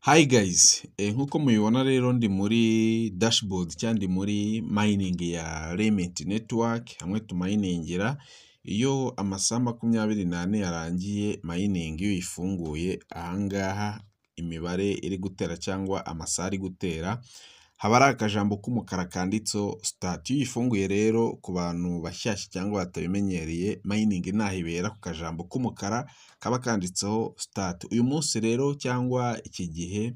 Hi guys, nk'uko mubibona rero ndi muri dashboard cyangwa ndi muri mining ya Remit network, hamwe tumayiningira iyo amasaha 24 yarangiye mining iyo uyifunguye ahangaha imibare iri gutera cyangwa amasaha ari gutera haba ari akajambo k'umukara kanditseho start. Iyo uyifunguye rero ku bantu bashyashya cyangwa batabimenyereye, mining naho ibera ku kajambo k'umukara kaba kanditseho start. Uyu munsi rero cyangwa iki gihe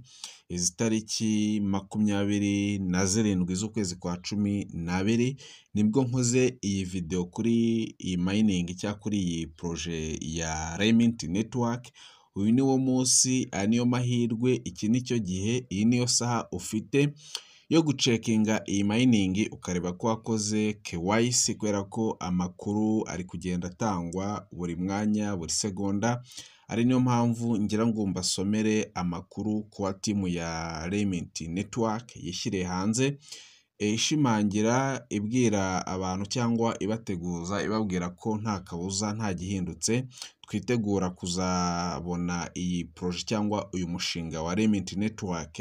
izi tariki 27 z'ukwezi kwa 12 nibwo nkoze iyi video kuri iyi mining cyangwa kuri iyi projet ya Remit network. Uyu ni wo munsi, niyo mahirwe, iki nicyo gihe, iyi niyo saha ufite yo gucekinga iyi mining ukareba ko wakoze KYC, kubera ko amakuru ari kugenda atangwa buri mwanya buri segonda. Ari niyo mpamvu ngira ngo mbasomere amakuru kuwa timu ya Remit network yishyiriye hanze, ishimangira ibwira abantu cyangwa ibateguza ibabwira ko nta kabuza nta gihindutse twitegura kuzabona iyi projet cyangwa uyu mushinga wa Remit network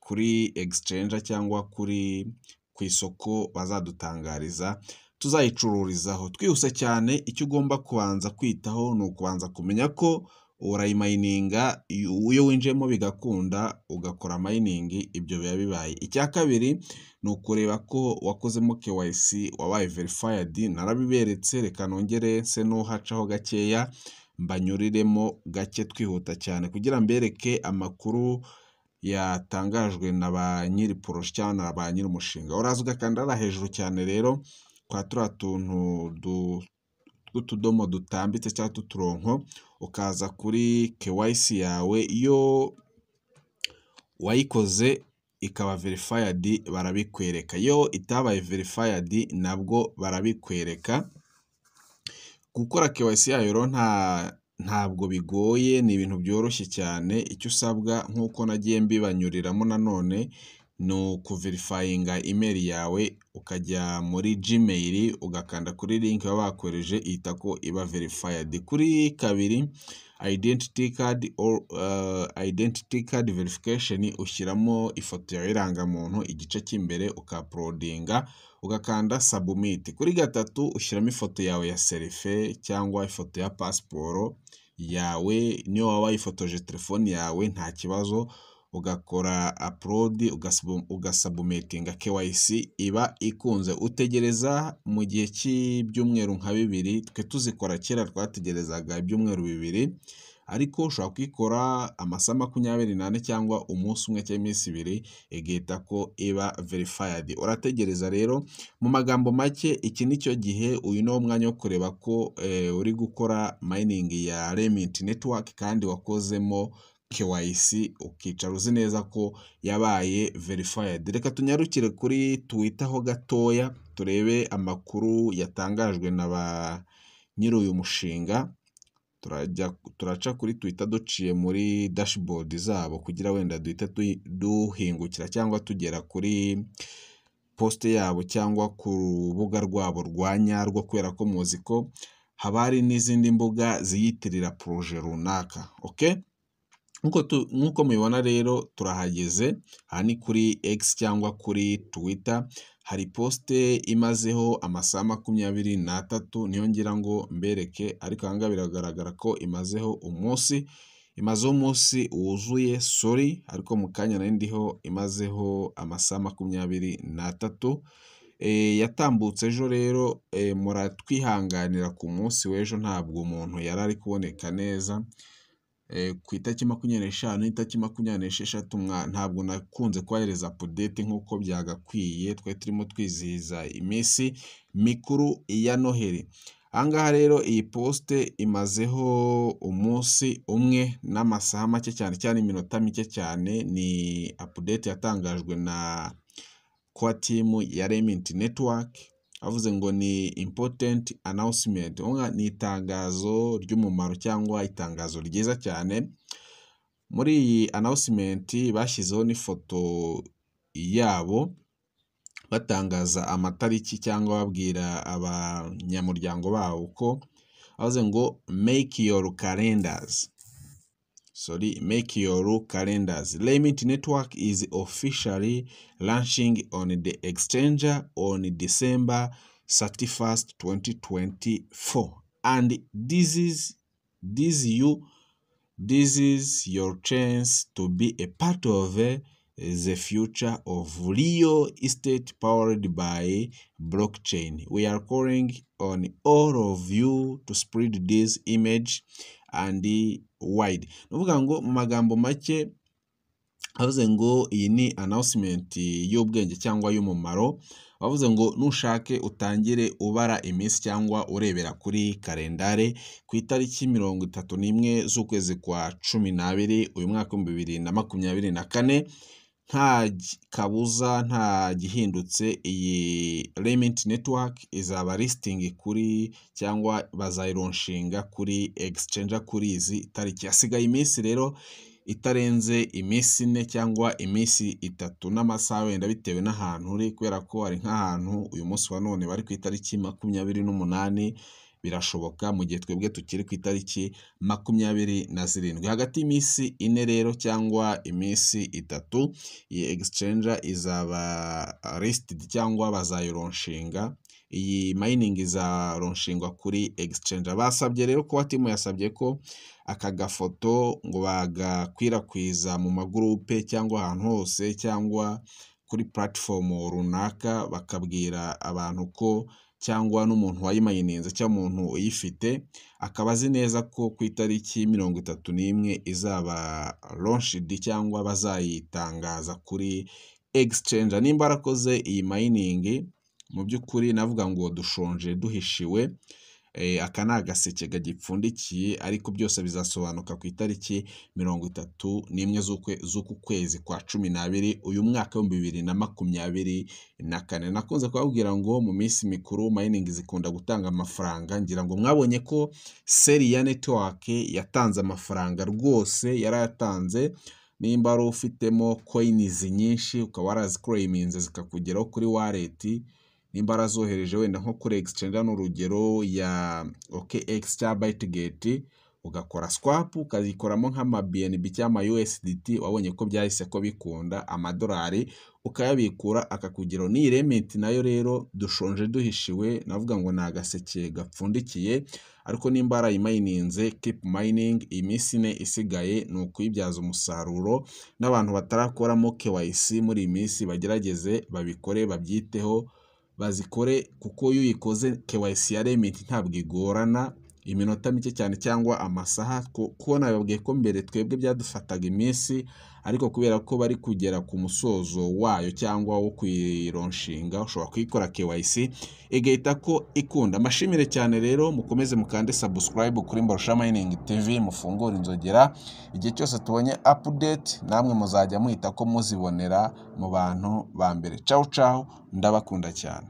kuri exchange cyangwa ku isoko bazadutangariza tuzayicururizaho. Twihuse cyane, icyo ugomba kubanza kwitaho ni ukubanza kumenya ko urayimayininga. Iyo winjiyemo bigakunda ugakora mining, ibyo biba bibaye. Icya kabiri ni ukureba ko wakozemo KYC, wabaye verified. Narabiberetse, reka nongere nse n'uhacaho gakeya mbanyuriremo gake twihuta cyane kugira mbereke amakuru yatangajwe na ba nyiri projet cyangwa na ba nyiri umushinga. Uraza ugakanda hariya hejuru cyane rero kwa turiya tuntu tw'utudomo dutambitse cyangwa tw'uturonko, ukaza kuri KYC yawe. Iyo wayikoze ikaba verified barabikwereka, iyo itabaye verified nabwo barabikwereka. Gukora KYC yayo rero ntabwo bigoye, ni ibintu byoroshye cyane. Icyo usabwa nk'uko nagiye mbibanyuriramo nanone ni ukuverifyinga email yawe, ukajya muri Gmail ugakanda kuri link baba bakohereje ihita ko iba verified. Kuri kabiri, identity card verification, ushyiramo ifoto yawe irangamuntu igice cy'imbere ukauploadinga ugakanda submit. Kuri gatatu ushyiramo ifoto yawe ya selfie cyangwa ifoto ya passport yawe, niyo waba wayifotoje telefone yawe nta kibazo, ugakora upload ugasubmitinga. KYC iba ikunze. Utegereza mu gihe cy'ibyumweru nka 2. Twe tuzikora kera twategerezaga ibyumweru 2, ariko ushobora kuyikora amasaha 24 cyangwa umunsi umwe cyangwa iminsi 2 igahita ko iba verified. Urategereza rero. Mu magambo make, iki nicyo gihe, uyu ni wo mwanya wo kureba ko uri gukora mining ya Remit network kandi wakozemo KYC, ukicara uzi neza ko yabaye verified. Reka tunyarukire kuri Twitter ho gatoya turebe amakuru yatangajwe na ba nyiri uyu mushinga. Turaca kuri Twitter duciye muri dashboard zabo kugira wenda duhita duhingukira cyangwa tugera kuri post yabo cyangwa ku rubuga rwabo rwa nyarwo, kubera ko muzi ko haba hari n'izindi mbuga ziyitirira projet runaka. Okay? Nk'uko mubibona rero turahageze. Aha ni kuri X cyangwa kuri Twitter. Hari poste imazeho amasaha 23, niyo ngira ngo mbereke, ariko aha ngaha biragaragara ko imazeho umunsi. Imazeho umunsi wuzuye, sorry, ariko mu kanya nari ndiho imazeho amasaha 23. Yatambutse ejo rero, muratwihanganira ku munsi w'ejo ntabwo umuntu yari ari kuboneka neza. Ku itariki 25 n'itariki 26 ntabwo nakunze kohereza update nk'uko byagakwiye, twe turimo twizihiza iminsi mikuru ya Noheli. Aha ngaha rero iyi poste imazeho umunsi umwe n'amasaha make cyane cyane, iminota mike cyane. Ni update yatangajwe na kwa timu ya Remit network, avuze ngo ni important announcement. Ni itangazo ry'umumaro cyangwa itangazo ryiza cyane. Muri iyi announcement bashyizeho n'ifoto yabo batangaza amatariki cyangwa babwira abanyamuryango babo ko avuze ngo make your calendars make your calendars. Limit Network is officially launching on the exchange on December 31st, 2024. And this is your chance to be a part of the future of real estate powered by blockchain. We are calling on all of you to spread this image and wide. Nuvuga ngo mu magambo make avuze ngo iyi ni announcement y'ubwenge cyangwa y'umumaro, bavuze ngo nushake utangire ubara iminsi cyangwa urebera kuri kalendare ku itariki 31 z'ukwezi kwa 12 uyu mwaka 2024, nta kabuza nta gihindutse iyi Limit Network izaba listing kuri cyangwa bazayironshinga kuri exchange kuri izi tariki. Hasigaye iminsi rero itarenze iminsi 4 cyangwa iminsi 3 n'amasaha wenda bitewe n'ahantu uri, kubera ko hari nk'ahantu uyu munsi wa none bari ku itariki 28, birashoboka mu gihe twebwe tukiri ku itariki 27. Hagati y'iminsi 4 rero cyangwa iminsi 3 iyi exchange izaba listed cyangwa bazayironshinga, iyi mining izaronshingwa kuri exchange. Basabye rero ko timu yasabye ko aka gafoto ngo bagakwirakwiza mu magroupe cyangwa ahantu hose cyangwa kuri platform runaka, bakabwira abantu ko cyangwa n'umuntu wayimayininze cyangwa umuntu uyifite akaba azi neza ko ku itariki 31 izaba launched cyangwa bazayitangaza kuri exchange. Nimba arakoze iyi mining mu by'ukuri navuga ngo dushonje duhishiwe, aka ni agaseke gagipfundikiye, ariko byose bizasobanuka ku itariki 31 z'uku kwezi kwa 12 uyu mwaka 2024. Nakunze kubabwira ngo mu minsi mikuru mining zikunda gutanga amafaranga, ngira ngo mwabonye ko seri ya network yatanze amafaranga rwose, yarayatanze. Nimba ari ufitemo coins nyinshi ukaba waraziclaiminze zikakugeraho kuri wallet, nimba arazohereje wenda nko kuri exchange n'urugero ya OKX cyangwa Bitget, ugakora swap ukazikoramo nk'ama BNB cyangwa USDT, wabonye ko byahise ko bikunda amadolari ukayabikura akakugeraho. Ni Limit nayo rero dushonje duhishiwe, navuga ngo ni agaseke gapfundikiye, ariko nimba arayimayininze keep mining. Iminsi 4 isigaye ni ukuyibyaza umusaruro, n'abantu batarakoramo KYC muri iyi minsi bagerageze babikore, babyiteho bazikore, kuko iyo uyikoze KYC ya Limit ntabwo igorana, iminota mike cyane cyangwa amasaha. Kuko nababwiye ko mbere twebwe byadufataga iminsi, ariko kubera ko bari kugera ku musozo wayo cyangwa wo kuyironshinga ushobora kuyikora KYC igahita ko ikunda. Mashimire cyane rero, mukomeze mukande subscribe kuri Mbarusha Mining TV, mufungure inzogera, igihe cyose tubonye update namwe muzajya muhita ko muzibonera mu bantu ba mbere. Ciao ciao, ndabakunda cyane.